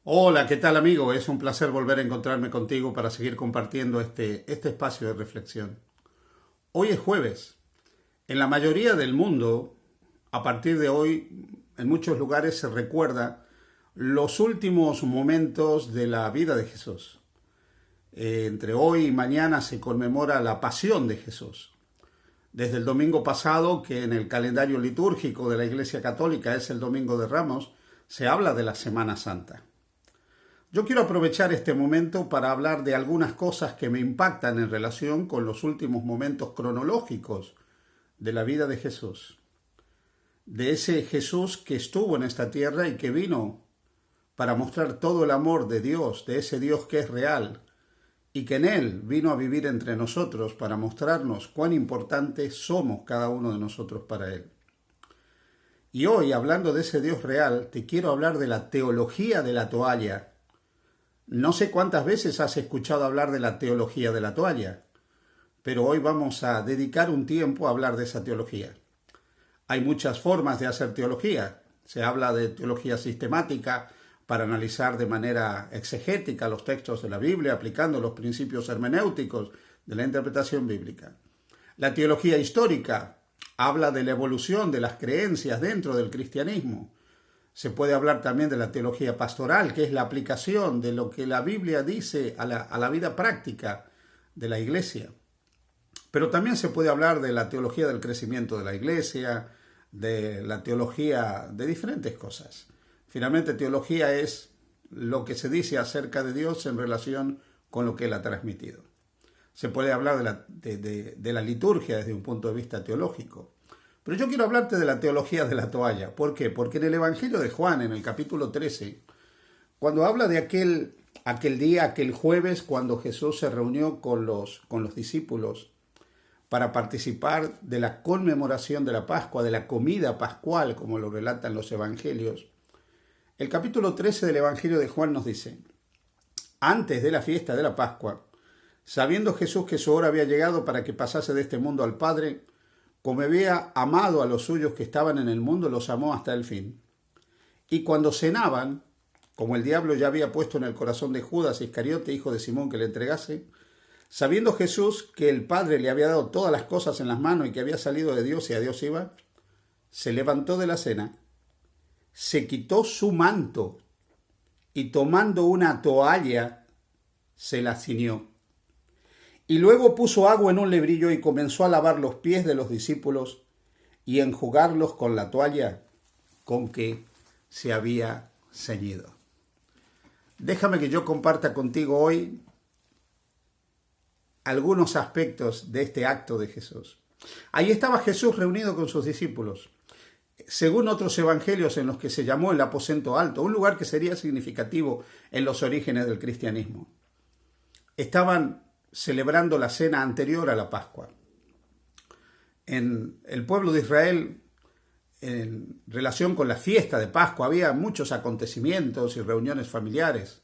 Hola, ¿qué tal amigo? Es un placer volver a encontrarme contigo para seguir compartiendo este espacio de reflexión. Hoy es jueves. En la mayoría del mundo, a partir de hoy, en muchos lugares se recuerda los últimos momentos de la vida de Jesús. Entre hoy y mañana se conmemora la pasión de Jesús. Desde el domingo pasado, que en el calendario litúrgico de la Iglesia Católica es el Domingo de Ramos, se habla de la Semana Santa. Yo quiero aprovechar este momento para hablar de algunas cosas que me impactan en relación con los últimos momentos cronológicos de la vida de Jesús. De ese Jesús que estuvo en esta tierra y que vino para mostrar todo el amor de Dios, de ese Dios que es real, y que en Él vino a vivir entre nosotros para mostrarnos cuán importantes somos cada uno de nosotros para Él. Y hoy, hablando de ese Dios real, te quiero hablar de la teología de la toalla. No sé cuántas veces has escuchado hablar de la teología de la toalla, pero hoy vamos a dedicar un tiempo a hablar de esa teología. Hay muchas formas de hacer teología. Se habla de teología sistemática para analizar de manera exegética los textos de la Biblia, aplicando los principios hermenéuticos de la interpretación bíblica. La teología histórica habla de la evolución de las creencias dentro del cristianismo. Se puede hablar también de la teología pastoral, que es la aplicación de lo que la Biblia dice a la vida práctica de la iglesia. Pero también se puede hablar de la teología del crecimiento de la iglesia, de la teología de diferentes cosas. Finalmente, teología es lo que se dice acerca de Dios en relación con lo que Él ha transmitido. Se puede hablar de la liturgia desde un punto de vista teológico. Pero yo quiero hablarte de la teología de la toalla. ¿Por qué? Porque en el Evangelio de Juan, en el capítulo 13, cuando habla de aquel día, aquel jueves, cuando Jesús se reunió con los discípulos para participar de la conmemoración de la Pascua, de la comida pascual, como lo relatan los Evangelios, el capítulo 13 del Evangelio de Juan nos dice: antes de la fiesta de la Pascua, sabiendo Jesús que su hora había llegado para que pasase de este mundo al Padre, como había amado a los suyos que estaban en el mundo, los amó hasta el fin. Y cuando cenaban, como el diablo ya había puesto en el corazón de Judas Iscariote, hijo de Simón, que le entregase, sabiendo Jesús que el Padre le había dado todas las cosas en las manos y que había salido de Dios y a Dios iba, se levantó de la cena, se quitó su manto y tomando una toalla se la ciñó. Y luego puso agua en un lebrillo y comenzó a lavar los pies de los discípulos y enjugarlos con la toalla con que se había ceñido. Déjame que yo comparta contigo hoy algunos aspectos de este acto de Jesús. Ahí estaba Jesús reunido con sus discípulos. Según otros evangelios en los que se llamó el aposento alto, un lugar que sería significativo en los orígenes del cristianismo. Estaban celebrando la cena anterior a la Pascua. En el pueblo de Israel, en relación con la fiesta de Pascua, había muchos acontecimientos y reuniones familiares.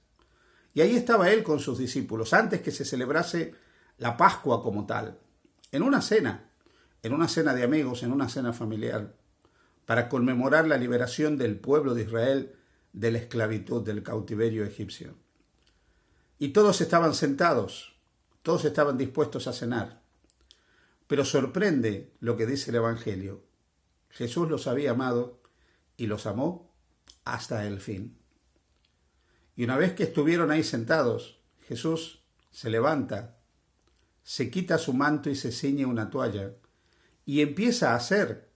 Y ahí estaba él con sus discípulos, antes que se celebrase la Pascua como tal, en una cena de amigos, en una cena familiar, para conmemorar la liberación del pueblo de Israel de la esclavitud, del cautiverio egipcio. Y todos estaban sentados, todos estaban dispuestos a cenar. Pero sorprende lo que dice el Evangelio. Jesús los había amado y los amó hasta el fin. Y una vez que estuvieron ahí sentados, Jesús se levanta, se quita su manto y se ciñe una toalla y empieza a hacer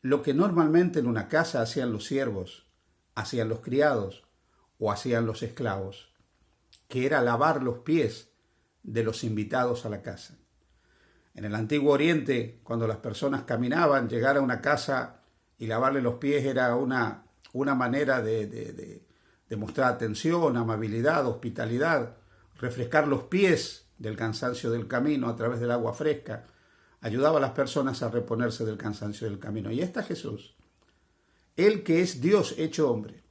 lo que normalmente en una casa hacían los siervos, hacían los criados o hacían los esclavos, que era lavar los pies de los invitados a la casa. En el Antiguo Oriente, cuando las personas caminaban, llegar a una casa y lavarle los pies era una manera de mostrar atención, amabilidad, hospitalidad, refrescar los pies del cansancio del camino a través del agua fresca, ayudaba a las personas a reponerse del cansancio del camino. Y está Jesús, Él que es Dios hecho hombre,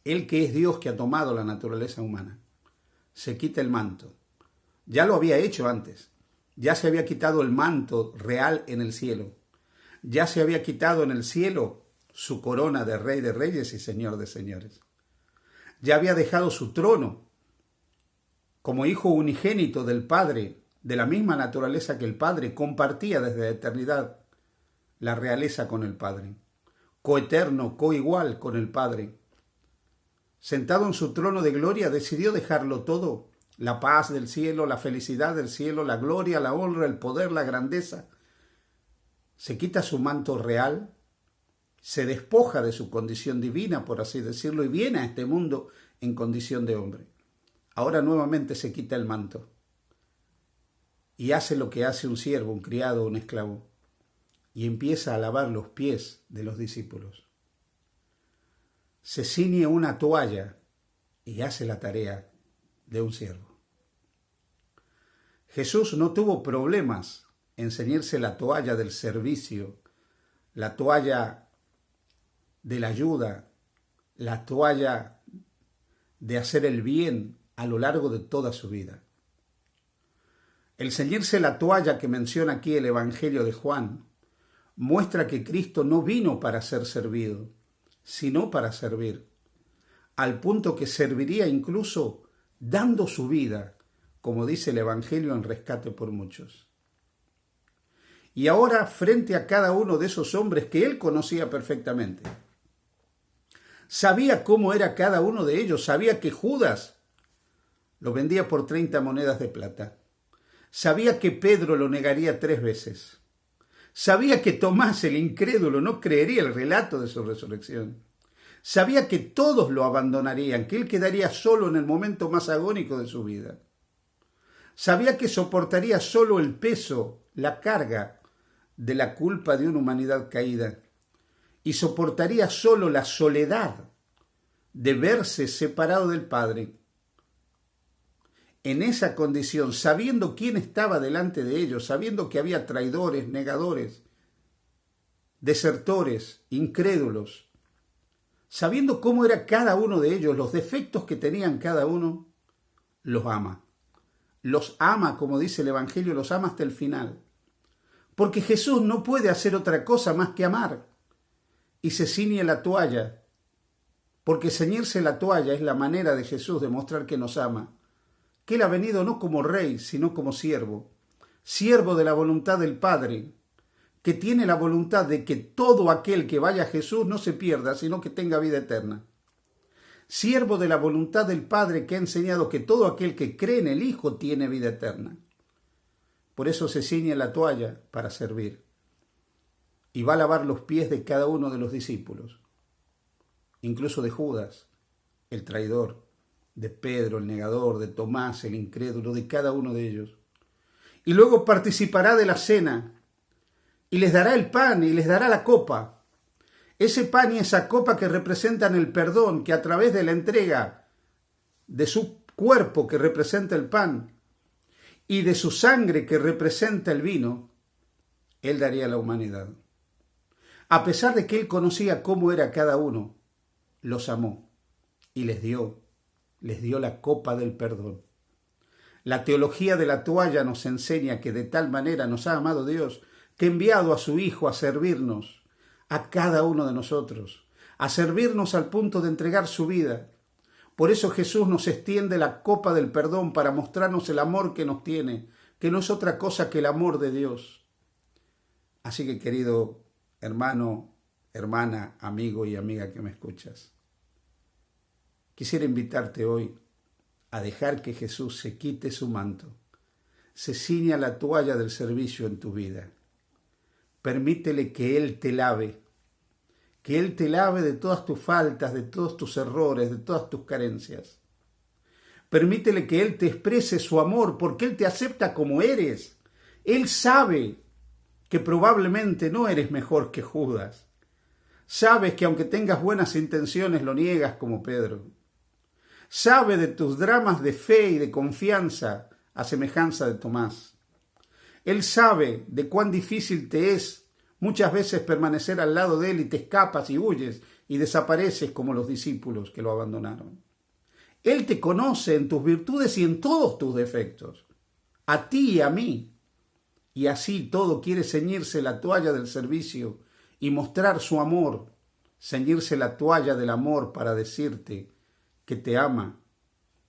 Él que es Dios que ha tomado la naturaleza humana, se quita el manto. Ya lo había hecho antes. Ya se había quitado el manto real en el cielo. Ya se había quitado en el cielo su corona de Rey de Reyes y Señor de Señores. ya había dejado su trono como hijo unigénito del Padre, de la misma naturaleza que el Padre, compartía desde la eternidad la realeza con el Padre, coeterno, coigual con el Padre. Sentado en su trono de gloria, decidió dejarlo todo, la paz del cielo, la felicidad del cielo, la gloria, la honra, el poder, la grandeza. Se quita su manto real, se despoja de su condición divina, por así decirlo, y viene a este mundo en condición de hombre. Ahora nuevamente se quita el manto y hace lo que hace un siervo, un criado, un esclavo, y empieza a lavar los pies de los discípulos. Se ciñe una toalla y hace la tarea de un siervo. Jesús no tuvo problemas en ceñirse la toalla del servicio, la toalla de la ayuda, la toalla de hacer el bien a lo largo de toda su vida. El ceñirse la toalla que menciona aquí el Evangelio de Juan muestra que Cristo no vino para ser servido, sino para servir, al punto que serviría incluso dando su vida, como dice el Evangelio, en rescate por muchos. Y ahora, frente a cada uno de esos hombres que él conocía perfectamente, sabía cómo era cada uno de ellos, sabía que Judas lo vendía por 30 monedas de plata, sabía que Pedro lo negaría 3 veces, sabía que Tomás, el incrédulo, no creería el relato de su resurrección, sabía que todos lo abandonarían, que él quedaría solo en el momento más agónico de su vida, sabía que soportaría solo el peso, la carga de la culpa de una humanidad caída, y soportaría solo la soledad de verse separado del Padre. En esa condición, sabiendo quién estaba delante de ellos, sabiendo que había traidores, negadores, desertores, incrédulos, sabiendo cómo era cada uno de ellos, los defectos que tenían cada uno, los ama. Los ama, como dice el Evangelio, los ama hasta el final. Porque Jesús no puede hacer otra cosa más que amar. Y se ciñe la toalla, porque ceñirse la toalla es la manera de Jesús de mostrar que nos ama, que Él ha venido no como rey, sino como siervo, siervo de la voluntad del Padre, que tiene la voluntad de que todo aquel que vaya a Jesús no se pierda, sino que tenga vida eterna. Siervo de la voluntad del Padre, que ha enseñado que todo aquel que cree en el Hijo tiene vida eterna. Por eso se ciñe la toalla para servir. Y va a lavar los pies de cada uno de los discípulos, incluso de Judas, el traidor, de Pedro, el negador, de Tomás, el incrédulo, de cada uno de ellos. Y luego participará de la cena, y les dará el pan y les dará la copa. Ese pan y esa copa que representan el perdón, que a través de la entrega de su cuerpo, que representa el pan, y de su sangre, que representa el vino, Él daría a la humanidad. A pesar de que Él conocía cómo era cada uno, los amó y les dio la copa del perdón. La teología de la toalla nos enseña que de tal manera nos ha amado Dios, que ha enviado a su Hijo a servirnos, a cada uno de nosotros, a servirnos al punto de entregar su vida. Por eso Jesús nos extiende la copa del perdón para mostrarnos el amor que nos tiene, que no es otra cosa que el amor de Dios. Así que, querido hermano, hermana, amigo y amiga que me escuchas, quisiera invitarte hoy a dejar que Jesús se quite su manto, se ciña la toalla del servicio en tu vida. Permítele que Él te lave de todas tus faltas, de todos tus errores, de todas tus carencias. Permítele que Él te exprese su amor, porque Él te acepta como eres. Él sabe que probablemente no eres mejor que Judas. Sabes que aunque tengas buenas intenciones, lo niegas como Pedro. Sabe de tus dramas de fe y de confianza a semejanza de Tomás. Él sabe de cuán difícil te es muchas veces permanecer al lado de Él y te escapas y huyes y desapareces como los discípulos que lo abandonaron. Él te conoce en tus virtudes y en todos tus defectos, a ti y a mí. Y así todo quiere ceñirse la toalla del servicio y mostrar su amor, ceñirse la toalla del amor para decirte que te ama.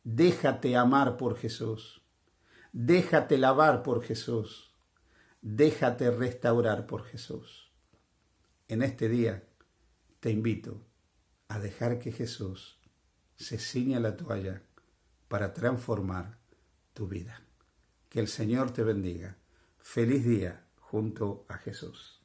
Déjate amar por Jesús. Déjate lavar por Jesús. Déjate restaurar por Jesús. En este día te invito a dejar que Jesús se ciña la toalla para transformar tu vida. Que el Señor te bendiga. Feliz día junto a Jesús.